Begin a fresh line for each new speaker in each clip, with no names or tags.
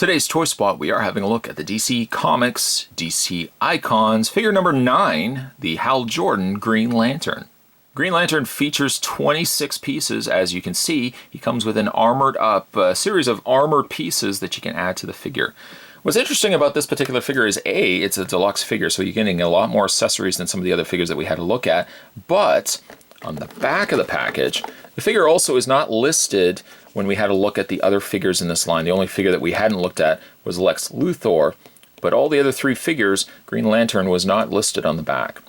Today's Toy Spot, we are having a look at the DC Comics, DC Icons, figure number 9, the Hal Jordan Green Lantern. Green Lantern features 26 pieces. As you can see, he comes with an armored up series of armored pieces that you can add to the figure. What's interesting about this particular figure is A, it's a deluxe figure, so you're getting a lot more accessories than some of the other figures that we had to look at, but on the back of the package, the figure also is not listed when we had a look at the other figures in this line. The only figure that we hadn't looked at was Lex Luthor, but all the other 3 figures, Green Lantern was not listed on the back.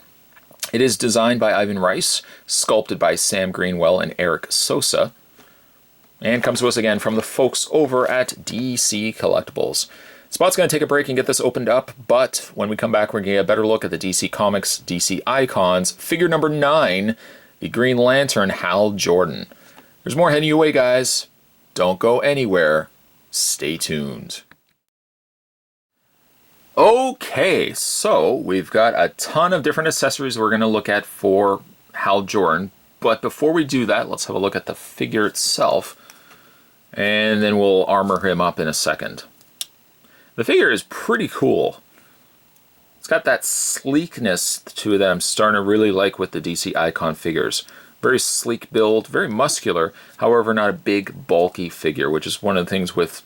It is designed by Ivan Rice, sculpted by Sam Greenwell and Eric Sosa, and comes to us again from the folks over at DC Collectibles. Spot's going to take a break and get this opened up, but when we come back, we're going to get a better look at the DC Comics, DC Icons, figure number 9, the Green Lantern Hal Jordan. There's more heading your way, guys. Don't go anywhere. Stay tuned. Okay, so we've got a ton of different accessories we're going to look at for Hal Jordan, but before we do that, let's have a look at the figure itself, and then we'll armor him up in a second. The figure is pretty cool. It's got that sleekness to it that I'm starting to really like with the DC Icon figures. Very sleek build, very muscular, however not a big bulky figure, which is one of the things with,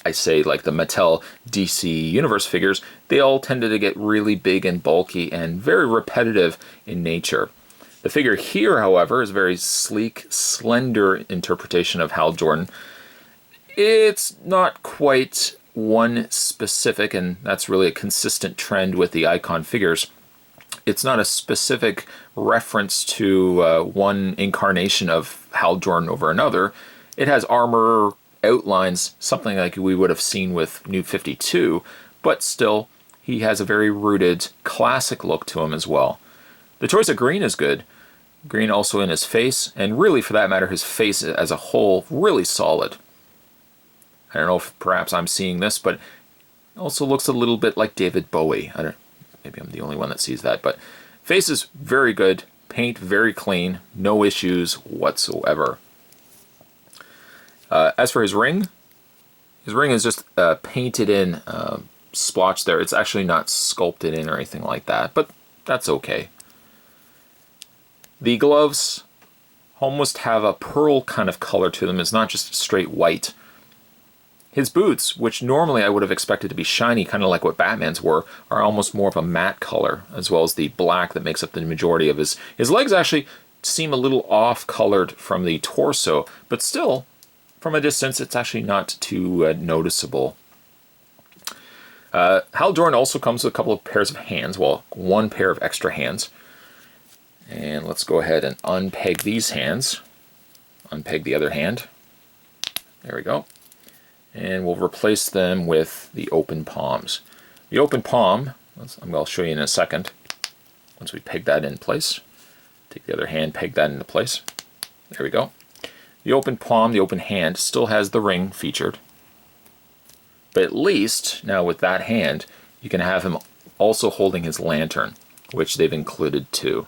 I say, like the Mattel DC Universe figures. They all tended to get really big and bulky and very repetitive in nature. The figure here, however, is a very sleek, slender interpretation of Hal Jordan. It's not quite one specific, and that's really a consistent trend with the Icon figures. It's not a specific reference to one incarnation of Hal Jordan over another. It has armor outlines, something like we would have seen with New 52, but still, he has a very rooted classic look to him as well. The choice of green is good. Green also in his face, and really for that matter, his face as a whole, really solid. I don't know if perhaps I'm seeing this, but it also looks a little bit like David Bowie. Maybe I'm the only one that sees that, but face is very good, paint very clean, no issues whatsoever. As for his ring is just painted in splotch there. It's actually not sculpted in or anything like that, but that's okay. The gloves almost have a pearl kind of color to them. It's not just straight white. His boots, which normally I would have expected to be shiny, kind of like what Batman's were, are almost more of a matte color, as well as the black that makes up the majority of his legs actually seem a little off-colored from the torso, but still, from a distance, it's actually not too noticeable. Hal Jordan also comes with a couple of pairs of hands, well, one pair of extra hands. And let's go ahead and unpeg these hands. Unpeg the other hand. There we go. And we'll replace them with the open palms. The open palm, I'll show you in a second, once we peg that in place. Take the other hand, peg that into place. There we go. The open palm, the open hand, still has the ring featured. But at least, now with that hand, you can have him also holding his lantern, which they've included too.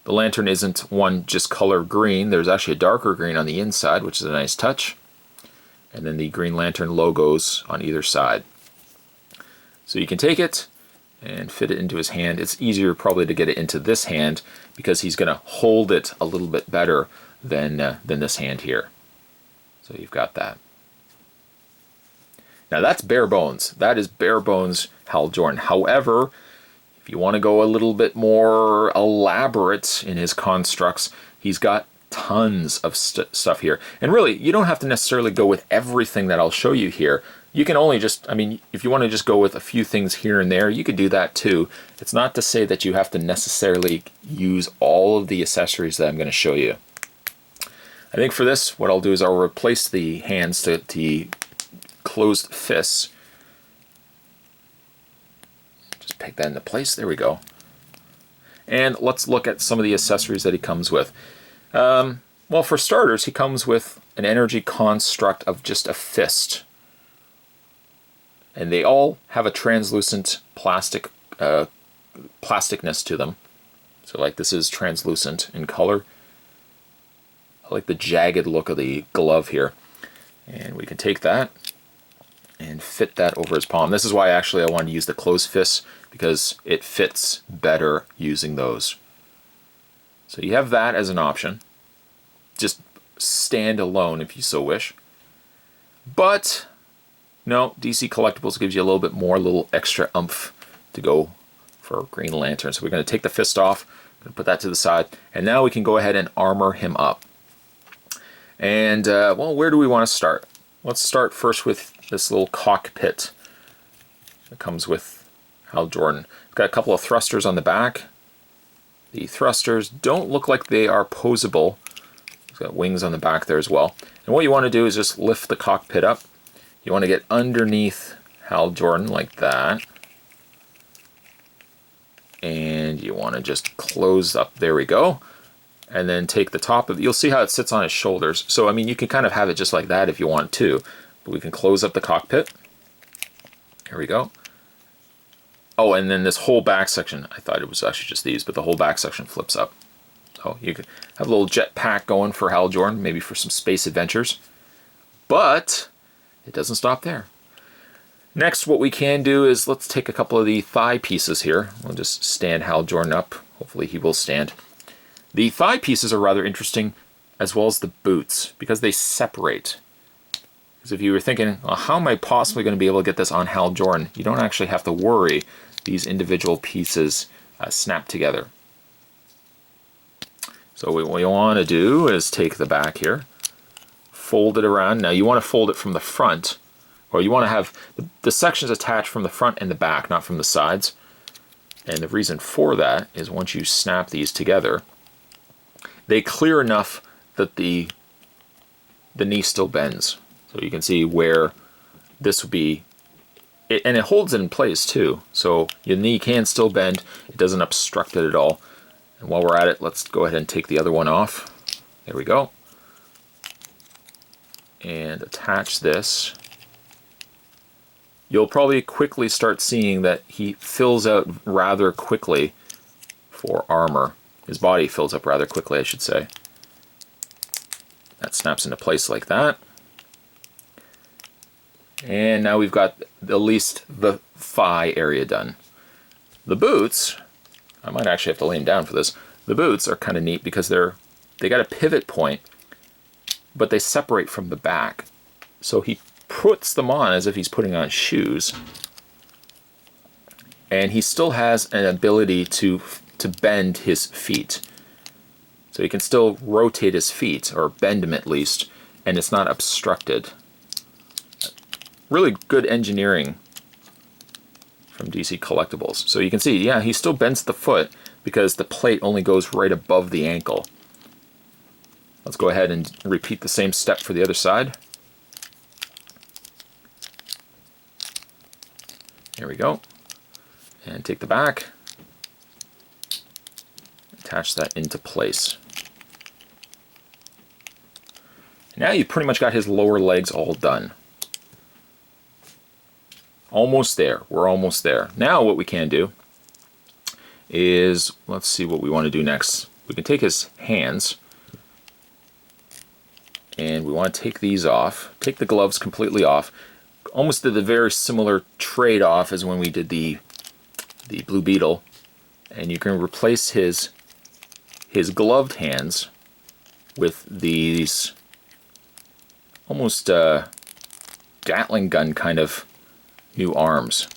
The lantern isn't one just color green, there's actually a darker green on the inside, which is a nice touch. And then the Green Lantern logos on either side. So you can take it and fit it into his hand. It's easier probably to get it into this hand because he's going to hold it a little bit better than this hand here. So you've got that. Now that's bare bones. That is bare bones Hal Jordan. However, if you want to go a little bit more elaborate in his constructs, he's got tons of stuff here. And really, you don't have to necessarily go with everything that I'll show you here. You can only just, if you want to just go with a few things here and there, you could do that too. It's not to say that you have to necessarily use all of the accessories that I'm going to show you. I think for this, what I'll do is I'll replace the hands to the closed fists. Just peg that into place. There we go. And let's look at some of the accessories that he comes with. Well, for starters, he comes with an energy construct of just a fist. And they all have a translucent plasticness to them. So like this is translucent in color. I like the jagged look of the glove here. And we can take that and fit that over his palm. This is why actually I wanted to use the closed fists, because it fits better using those. So you have that as an option. Just stand alone if you so wish. But no, DC Collectibles gives you a little bit more, a little extra oomph to go for Green Lantern. So we're going to take the fist off, put that to the side, and now we can go ahead and armor him up. And well, where do we want to start? Let's start first with this little cockpit that comes with Hal Jordan. We've got a couple of thrusters on the back. The thrusters don't look like they are posable. It's got wings on the back there as well. And what you want to do is just lift the cockpit up. You want to get underneath Hal Jordan like that. And you want to just close up. There we go. And then take the top of it. You'll see how it sits on his shoulders. So, I mean, you can kind of have it just like that if you want to. But we can close up the cockpit. Here we go. Oh, and then this whole back section, I thought it was actually just these, but the whole back section flips up. So you could have a little jet pack going for Hal Jordan, maybe for some space adventures. But it doesn't stop there. Next, what we can do is let's take a couple of the thigh pieces here. We'll just stand Hal Jordan up. Hopefully he will stand. The thigh pieces are rather interesting, as well as the boots, because they separate. Because if you were thinking, well, how am I possibly going to be able to get this on Hal Jordan? You don't actually have to worry. These individual pieces snap together. So what you want to do is take the back here, fold it around. Now you want to fold it from the front, or you want to have the sections attached from the front and the back, not from the sides. And the reason for that is once you snap these together, they clear enough that the knee still bends. So you can see where this would be, and it holds it in place too. So your knee can still bend, it doesn't obstruct it at all. And while we're at it, let's go ahead and take the other one off. There we go. And attach this. You'll probably quickly start seeing that he fills out rather quickly for armor. His body fills up rather quickly, I should say. That snaps into place like that. And now we've got at least the thigh area done. The boots, I might actually have to lay them down for this. The boots are kind of neat because they got a pivot point, but they separate from the back. So he puts them on as if he's putting on shoes. And he still has an ability to bend his feet. So he can still rotate his feet, or bend them at least, and it's not obstructed. Really good engineering from DC Collectibles. So you can see, yeah, he still bends the foot because the plate only goes right above the ankle. Let's go ahead and repeat the same step for the other side. There we go. And take the back. Attach that into place. Now you've pretty much got his lower legs all done. Almost there. We're almost there. Now what we can do is, let's see what we want to do next. We can take his hands, and we want to take these off. Take the gloves completely off. Almost did the very similar trade-off as when we did the Blue Beetle. And you can replace his gloved hands with these almost Gatling gun kind of new arms.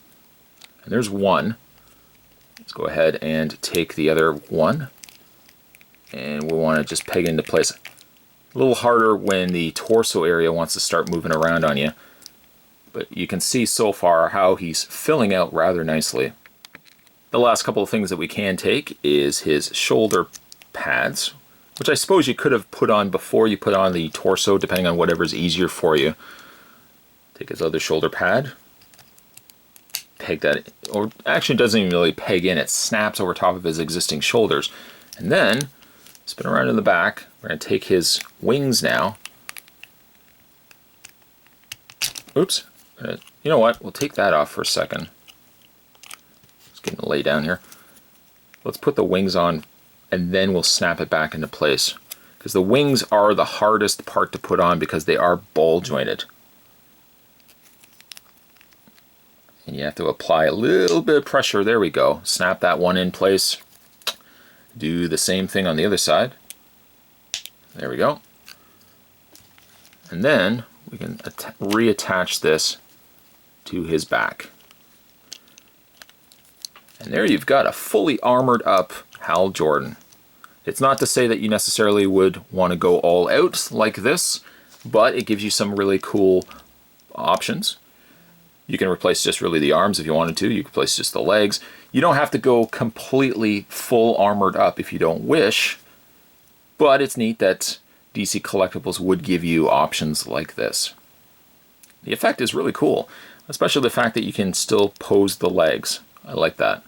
And there's one. Let's go ahead and take the other one. And we want to just peg it into place. A little harder when the torso area wants to start moving around on you. But you can see so far how he's filling out rather nicely. The last couple of things that we can take is his shoulder pads, which I suppose you could have put on before you put on the torso, depending on whatever's easier for you. Take his other shoulder pad. Peg that, or actually it doesn't even really peg in, it snaps over top of his existing shoulders. And then, spin around in the back, we're going to take his wings now. Oops. You know what, we'll take that off for a second. Just getting to lay down here. Let's put the wings on, and then we'll snap it back into place. Because the wings are the hardest part to put on because they are ball jointed. And you have to apply a little bit of pressure. There we go. Snap that one in place. Do the same thing on the other side. There we go. And then we can reattach this to his back. And there you've got a fully armored up Hal Jordan. It's not to say that you necessarily would want to go all out like this, but it gives you some really cool options. You can replace just really the arms if you wanted to. You can replace just the legs. You don't have to go completely full armored up if you don't wish, but it's neat that DC Collectibles would give you options like this. The effect is really cool, especially the fact that you can still pose the legs. I like that.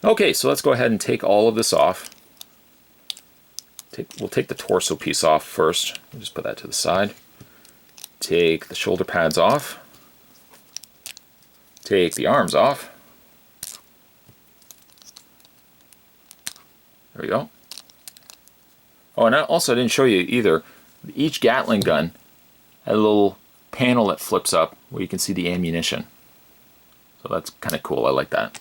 Okay, so let's go ahead and take all of this off. We'll take the torso piece off first. We'll just put that to the side. Take the shoulder pads off. Take the arms off. There we go. Oh, and I didn't show you either. Each Gatling gun had a little panel that flips up where you can see the ammunition. So that's kind of cool. I like that.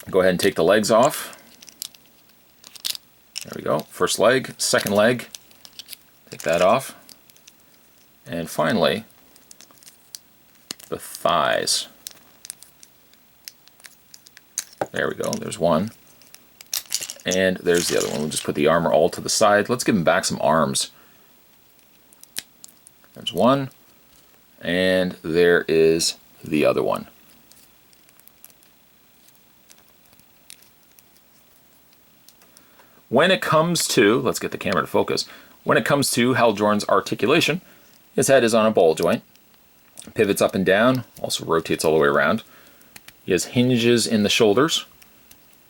Go ahead and take the legs off. There we go. First leg, second leg. Take that off. And finally, the thighs. There we go. There's one. And there's the other one. We'll just put the armor all to the side. Let's give him back some arms. There's one. And there is the other one. When it comes to, let's get the camera to focus. When it comes to Hal Jordan's articulation, his head is on a ball joint. Pivots up and down, also rotates all the way around. He has hinges in the shoulders.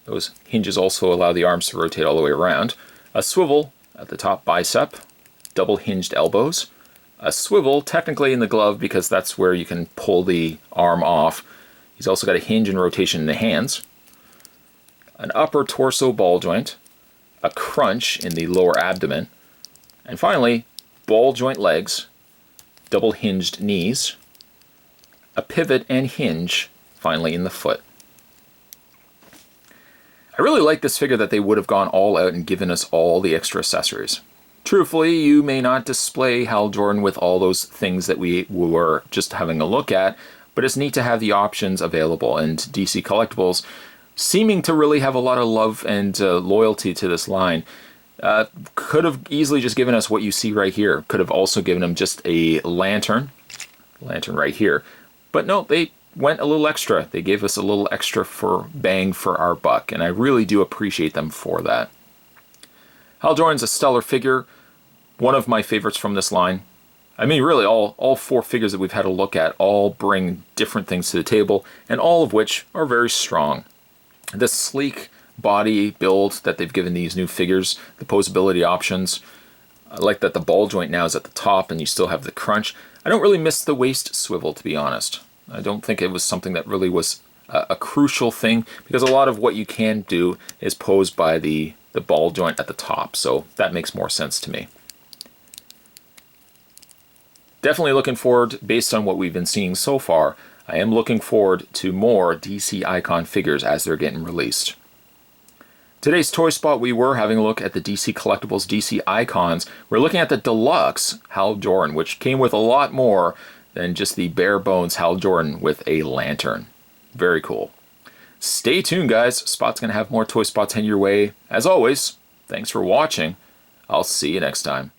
Those hinges also allow the arms to rotate all the way around. A swivel at the top bicep, double hinged elbows. A swivel technically in the glove because that's where you can pull the arm off. He's also got a hinge and rotation in the hands. An upper torso ball joint. A crunch in the lower abdomen. And finally, ball joint legs, double hinged knees, a pivot and hinge finally in the foot. I really like this figure that they would have gone all out and given us all the extra accessories. Truthfully, you may not display Hal Jordan with all those things that we were just having a look at, but it's neat to have the options available, and DC Collectibles seeming to really have a lot of love and loyalty to this line. Could have easily just given us what you see right here. Could have also given him just a lantern right here. But no, they went a little extra. They gave us a little extra for bang for our buck, and I really do appreciate them for that. Hal Jordan's a stellar figure, one of my favorites from this line. I mean, really, all four figures that we've had a look at all bring different things to the table, and all of which are very strong. This sleek body build that they've given these new figures, the posability options. I like that the ball joint now is at the top and you still have the crunch. I don't really miss the waist swivel, to be honest. I don't think it was something that really was a crucial thing, because a lot of what you can do is posed by the ball joint at the top, so that makes more sense to me. Definitely looking forward, based on what we've been seeing so far, I am looking forward to more DC Icon figures as they're getting released. Today's Toy Spot, we were having a look at the DC Collectibles DC Icons. We're looking at the deluxe Hal Jordan, which came with a lot more than just the bare bones Hal Jordan with a lantern. Very cool. Stay tuned, guys. Spot's going to have more Toy Spots heading your way. As always, thanks for watching. I'll see you next time.